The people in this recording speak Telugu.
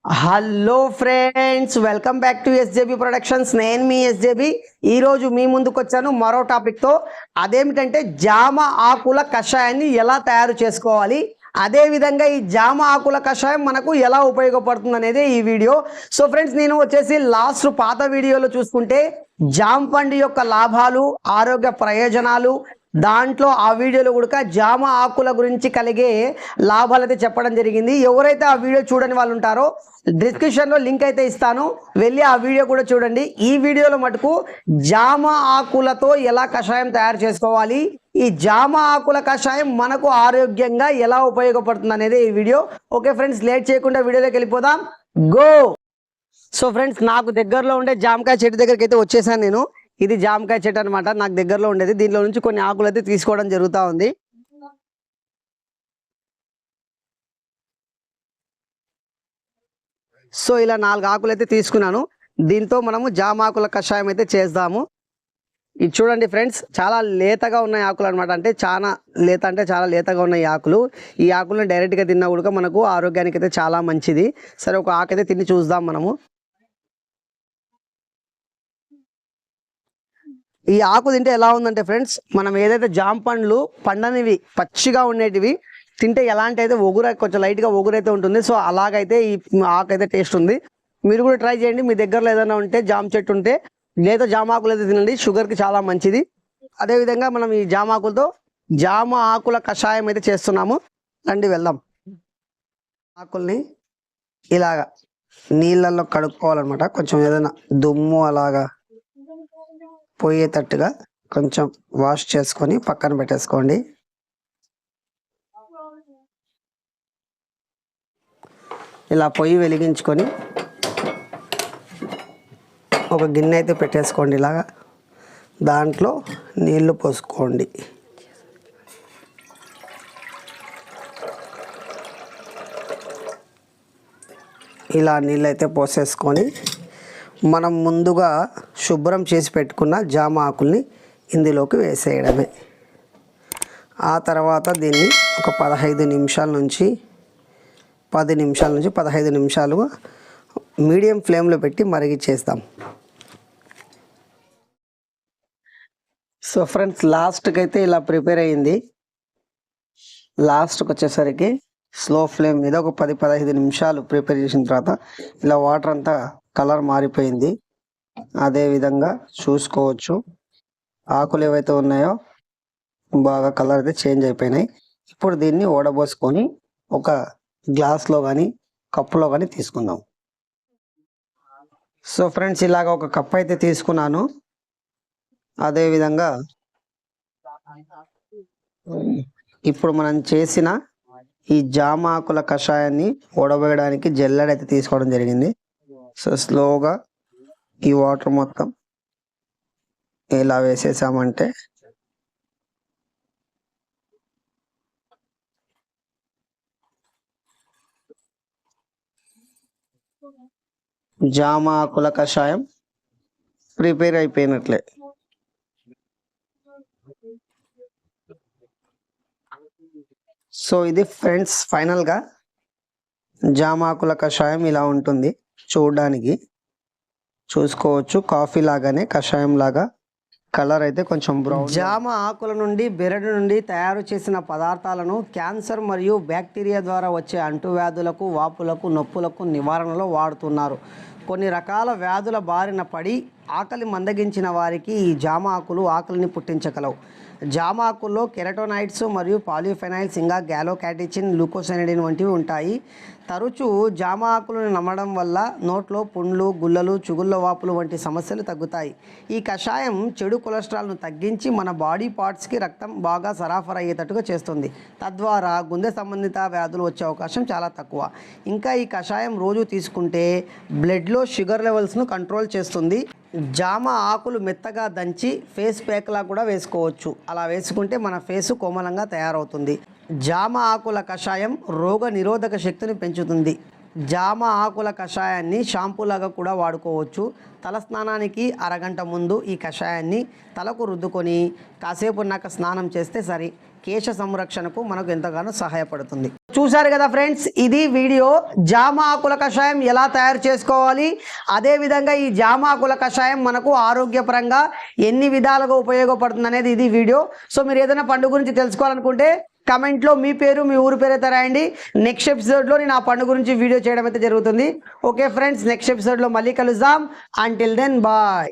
Hello friends, welcome back to SJB productions. నేను మీ ఎస్జేబీ. ఈరోజు మీ ముందుకు వచ్చాను మరో టాపిక్తో. అదేమిటంటే జామ ఆకుల కషాయాన్ని ఎలా తయారు చేసుకోవాలి, అదేవిధంగా ఈ జామ ఆకుల కషాయం మనకు ఎలా ఉపయోగపడుతుంది అనేది ఈ వీడియో. సో ఫ్రెండ్స్, నేను వచ్చేసి లాస్ట్ పాత వీడియోలో చూసుకుంటే జామ పండు యొక్క లాభాలు, ఆరోగ్య ప్రయోజనాలు, దాంట్లో ఆ వీడియోలో కూడా జామ ఆకుల గురించి కలిగే లాభాలు అయితే చెప్పడం జరిగింది. ఎవరైతే ఆ వీడియో చూడని వాళ్ళు ఉంటారో డిస్క్రిప్షన్లో లింక్ అయితే ఇస్తాను, వెళ్ళి ఆ వీడియో కూడా చూడండి. ఈ వీడియోలో మటుకు జామ ఆకులతో ఎలా కషాయం తయారు చేసుకోవాలి, ఈ జామ ఆకుల కషాయం మనకు ఆరోగ్యంగా ఎలా ఉపయోగపడుతుంది అనేది ఈ వీడియో. ఓకే ఫ్రెండ్స్, లేట్ చేయకుండా వీడియోలోకి వెళ్ళిపోదాం. గో. సో ఫ్రెండ్స్, నాకు దగ్గరలో ఉండే జామకాయ చెట్టు దగ్గరికి అయితే వచ్చేసాను నేను. ఇది జామకాయ చెట్టు అనమాట, నాకు దగ్గరలో ఉండేది. దీనిలో నుంచి కొన్ని ఆకులు అయితే తీసుకోవడం జరుగుతూ ఉంది. సో ఇలా 4 ఆకులు అయితే తీసుకున్నాను. దీంతో మనము జామాకుల కషాయం అయితే చేద్దాము. ఇది చూడండి ఫ్రెండ్స్, చాలా లేతగా ఉన్నాయి ఆకులు అనమాట. అంటే చాలా లేతగా ఉన్నాయి ఆకులు. ఈ ఆకులను డైరెక్ట్గా తిన్నా కూడా మనకు ఆరోగ్యానికి అయితే చాలా మంచిది. సరే, ఒక ఆకు అయితే తిని చూద్దాం మనము. ఈ ఆకు తింటే ఎలా ఉందంటే ఫ్రెండ్స్, మనం ఏదైతే జామ పండ్లు పండనివి పచ్చిగా ఉండేటివి తింటే ఎలాంటి అయితే కొంచెం లైట్గా ఒగురైతే ఉంటుంది. సో అలాగైతే ఈ ఆకు అయితే టేస్ట్ ఉంది. మీరు కూడా ట్రై చేయండి. మీ దగ్గరలో ఏదైనా ఉంటే జామ చెట్టు ఉంటే లేదా జామ ఆకులు అయితే తినండి, షుగర్కి చాలా మంచిది. అదేవిధంగా మనం ఈ జామ ఆకులతో జామ ఆకుల కషాయం అయితే చేస్తున్నాము. రండి వెళ్దాం. ఆకుల్ని ఇలాగా నీళ్ళల్లో కడుక్కోవాలన్నమాట. కొంచెం ఏదైనా దుమ్ము అలాగా పోయేటట్టుగా కొంచెం వాష్ చేసుకొని పక్కన పెట్టేసుకోండి. ఇలా పొయ్యి వెలిగించుకొని ఒక గిన్నె అయితే పెట్టేసుకోండి. ఇలాగా దాంట్లో నీళ్లు పోసుకోండి. ఇలా నీళ్ళు అయితే పోసేసుకొని మనం ముందుగా శుభ్రం చేసి పెట్టుకున్న జామ ఆకుల్ని ఇందులోకి వేసేయడమే. ఆ తర్వాత దీన్ని ఒక 15 నిమిషాల నుంచి 15 నిమిషాలు మీడియం ఫ్లేమ్లో పెట్టి మరిగించేస్తాం. సో ఫ్రెండ్స్, లాస్ట్కి అయితే ఇలా ప్రిపేర్ అయ్యింది. లాస్ట్కి వచ్చేసరికి స్లో ఫ్లేమ్ మీద ఒక 10-15 నిమిషాలు ప్రిపేర్ చేసిన తర్వాత ఇలా వాటర్ అంతా కలర్ మారిపోయింది. అదే విధంగా చూసుకోవచ్చు, ఆకులు ఏవైతే ఉన్నాయో బాగా కలర్ అయితే చేంజ్ అయిపోయినాయి. ఇప్పుడు దీన్ని ఓడబోసుకొని ఒక గ్లాస్లో కానీ కప్పులో కానీ తీసుకుందాం. సో ఫ్రెండ్స్, ఇలాగ ఒక కప్ అయితే తీసుకున్నాను. అదేవిధంగా ఇప్పుడు మనం చేసిన ఈ జామ ఆకుల కషాయాన్ని ఓడబోయడానికి జల్లెడైతే తీసుకోవడం జరిగింది. సో స్లోగా ఈ వాటర్ మొత్తం ఇలా వేసేసామంటే జామ ఆకుల కషాయం ప్రిపేర్ అయిపోయినట్లే. సో ఇది ఫ్రెండ్స్, ఫైనల్గా జామ ఆకుల కషాయం ఇలా ఉంటుంది. చూడడానికి చూసుకోవచ్చు, కాఫీ లాగానే కషాయం లాగా కలర్ అయితే కొంచెం బ్రౌన్. జామ ఆకుల నుండి, బెరడు నుండి తయారు చేసిన పదార్థాలను క్యాన్సర్ మరియు బ్యాక్టీరియా ద్వారా వచ్చే అంటువ్యాధులకు, వాపులకు, నొప్పులకు నివారణలో వాడుతున్నారు. కొన్ని రకాల వ్యాధుల బారిన పడి ఆకలి మందగించిన వారికి ఈ జామ ఆకులు ఆకలిని పుట్టించగలవు. జామ ఆకుల్లో కెరటోనైడ్స్ మరియు పాలిఫెనైల్స్, ఇంకా గ్యాలోకాటిచిన్, లూకోసైనిడిన్ వంటివి ఉంటాయి. తరచూ జామ ఆకులను నమ్మడం వల్ల నోట్లో పుండ్లు, గుల్లలు, చుగుళ్ళ వాపులు వంటి సమస్యలు తగ్గుతాయి. ఈ కషాయం చెడు కొలెస్ట్రాల్ను తగ్గించి మన బాడీ పార్ట్స్కి రక్తం బాగా సరఫరా అయ్యేటట్టుగా చేస్తుంది. తద్వారా గుండె సంబంధిత వ్యాధులు వచ్చే అవకాశం చాలా తక్కువ. ఇంకా ఈ కషాయం రోజు తీసుకుంటే బ్లడ్లో షుగర్ లెవెల్స్ను కంట్రోల్ చేస్తుంది. జామ ఆకులు మెత్తగా దంచి ఫేస్ ప్యాక్లా కూడా వేసుకోవచ్చు. అలా వేసుకుంటే మన ఫేసు కోమలంగా తయారవుతుంది. జామ ఆకుల కషాయం రోగ నిరోధక శక్తిని పెంచుతుంది. జామ ఆకుల కషాయాన్ని షాంపూలాగా కూడా వాడుకోవచ్చు. తలస్నానానికి అరగంట ముందు ఈ కషాయాన్ని తలకు రుద్దుకొని కాసేపు ఉన్నాక స్నానం చేస్తే సరి. కేశ సంరక్షణకు మనకు ఎంతగానో సహాయపడుతుంది. చూశారు కదా ఫ్రెండ్స్, ఇది వీడియో జామ ఆకుల కషాయం ఎలా తయారు చేసుకోవాలి, అదేవిధంగా ఈ జామ ఆకుల కషాయం మనకు ఆరోగ్యపరంగా ఎన్ని విధాలుగా ఉపయోగపడుతుంది అనేది ఇది వీడియో. సో మీరు ఏదైనా పండుగ గురించి తెలుసుకోవాలనుకుంటే కమెంట్లో మీ పేరు మీ ఊరు పేరు అయితే రాయండి. నెక్స్ట్ ఎపిసోడ్లో నేను ఆ పండుగ గురించి వీడియో చేయడం అయితే జరుగుతుంది. ఓకే ఫ్రెండ్స్, నెక్స్ట్ ఎపిసోడ్లో మళ్ళీ కలుద్దాం. Until then bye.